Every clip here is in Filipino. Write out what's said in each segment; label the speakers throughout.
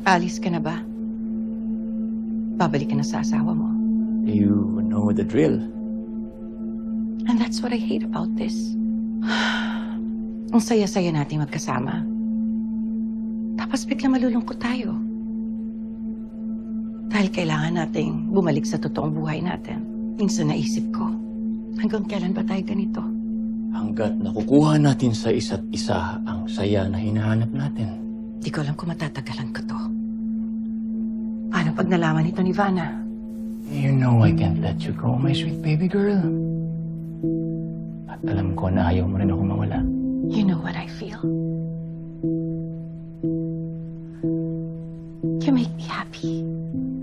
Speaker 1: Alis ka na ba? Babalik ka na sa asawa mo.
Speaker 2: You know the drill.
Speaker 1: And that's what I hate about this. Ang saya-saya nating magkasama. Tapos bigla malulungkot tayo. Dahil kailangan nating bumalik sa totoong buhay natin. Minsan naisip ko, hanggang kailan ba tayo ganito?
Speaker 2: Hanggat nakukuha natin sa isa't isa ang saya na hinahanap natin.
Speaker 1: Di ko alam kung matatagalan ko to. Paano pag nalaman ito ni Vanna?
Speaker 2: You know I can't let you go, my sweet baby girl. At alam ko na ayaw mo rin ako mawala.
Speaker 1: You know what I feel. You make me happy.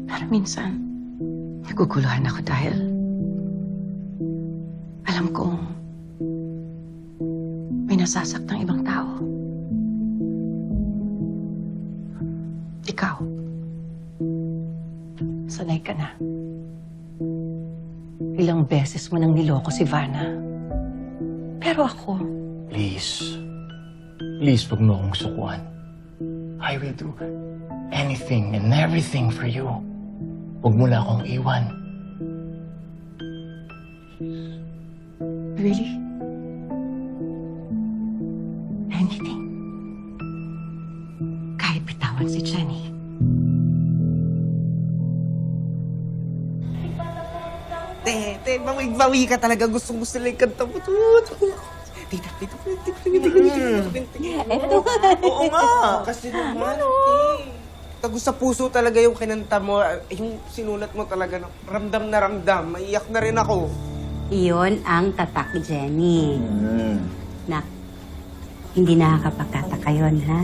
Speaker 1: Pero minsan, naguguluhan ako dahil alam kong may nasasaktang ibang tao. Ikaw, sanay ka na. Ilang beses mo nang niloko si Vanna. Pero ako,
Speaker 2: Please. Please, wag mo akong sukuan. I will do anything and everything for you. Huwag mo lang akong iwan.
Speaker 1: really? Anything? Kahit bitawan si Jenny.
Speaker 3: Bawi ka talaga. Gustong-gusto lang yung kanta mo. Tita. Oo nga. Kasi naman, tago sa puso talaga yung kinanta mo. Yung sinulat mo talaga, ramdam na ramdam. Maiyak na rin ako.
Speaker 4: Iyon ang tatak, Jenny. Nak, hindi nakakapagtataka yun, ha?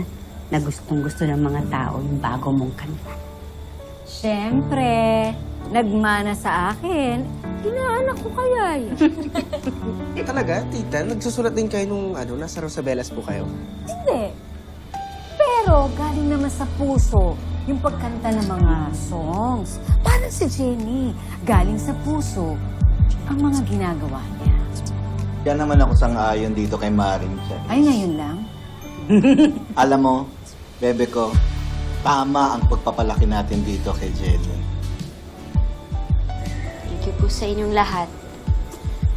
Speaker 4: Na gustong-gusto ng mga tao yung bago mong kanta.
Speaker 5: Siyempre, nagmana sa akin. Inaanak ko kaya yun.
Speaker 3: Talaga, tita? Nagsusulat din kayo nung nasa Rosabelas po kayo?
Speaker 5: Hindi. Pero galing naman sa puso yung pagkanta ng mga songs. Parang si Jenny, galing sa puso ang mga ginagawa niya.
Speaker 6: Yan naman ako sang-ayon dito kay Maring Jenny.
Speaker 5: Ay, ngayon lang?
Speaker 6: Alam mo, bebe ko, tama ang pagpapalaki natin dito kay Jenny.
Speaker 7: Thank you po sa inyong lahat.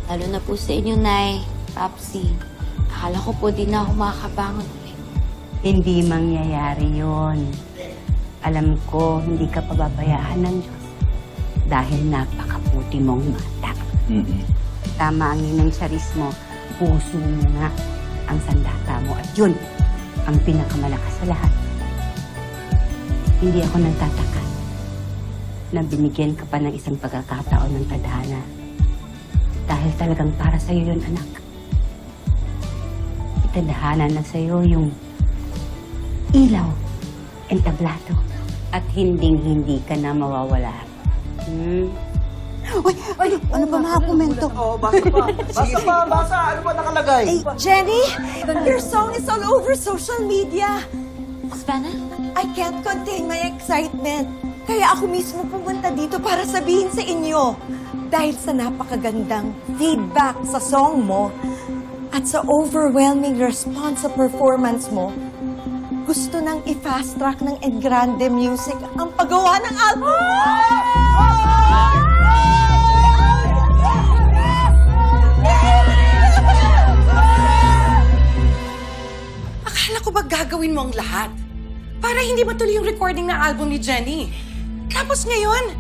Speaker 7: Lalo na po sa inyo, Nay, Papsi. Akala ko po di na ako makakabangon ulit.
Speaker 4: Hindi mangyayari yon. Alam ko, hindi ka pababayaan ng Diyos. Dahil napakaputi mong mata. Tama ang inang charis mo. Puso mo nga ang sandata mo. At yun, ang pinakamalakas sa lahat. Hindi ako nagtataka na binigyan ka pa ng isang pagkakataon ng tadhana. Dahil talagang para sa'yo yun, anak. Itadhana na sa'yo yung ilaw, entablado. At hinding-hindi ka na mawawala.
Speaker 8: Ano ba mga komento?
Speaker 3: Oo, basa. Ano ba nakalagay?
Speaker 8: Hey, Jenny, your song is all over social media.
Speaker 7: Savannah?
Speaker 8: I can't contain my excitement. Kaya ako mismo pumunta dito para sabihin sa inyo. Dahil sa napakagandang feedback sa song mo at sa overwhelming response sa performance mo, gusto nang i-fast track ng Engrande Music ang paggawa ng album.
Speaker 1: Akala ko ba gagawin mo ang lahat? Para hindi matuloy yung recording ng album ni Jenny. Tapos ngayon,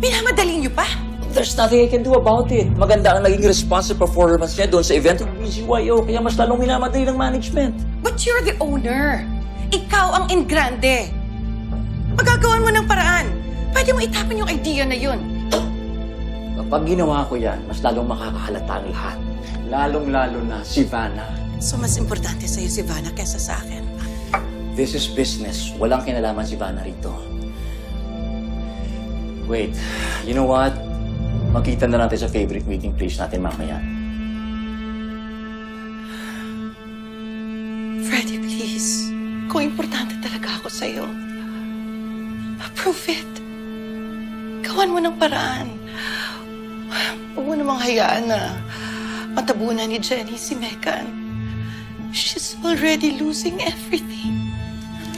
Speaker 1: minamadali niyo pa?
Speaker 9: There's nothing I can do about it. Maganda ang naging response sa performance niya doon sa event ng BGYO, kaya mas lalong minamadali ng management.
Speaker 1: But you're the owner. Ikaw ang Engrande. Magagawan mo ng paraan. Pwede mo itapon yung idea na yun.
Speaker 9: Kapag ginawa ko yan, mas lalong makakahalata ang lahat. Lalong-lalo na si Vanna.
Speaker 1: So mas importante sa'yo si Vanna kesa sa akin.
Speaker 9: This is business. Walang kinalaman si Vanna rito. Wait, you know what? Makita na natin sa favorite meeting place natin mamaya.
Speaker 1: Freddie, please. Kung importante talaga ako sa'yo, approve it. Gawan mo ng paraan. Huwag mo namang hayaan na matabunan ni Jenny si Megan. She's already losing everything.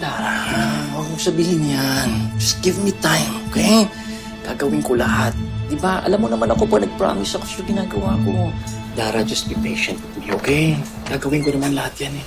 Speaker 2: Lara,
Speaker 9: Huwag mong sabihin yan. Just give me time, okay? Gagawin ko lahat. Di ba? Alam mo naman ako pa nag-promise ako sa ginagawa ko. Dara, just be patient with me, okay? Gagawin ko naman lahat yan eh.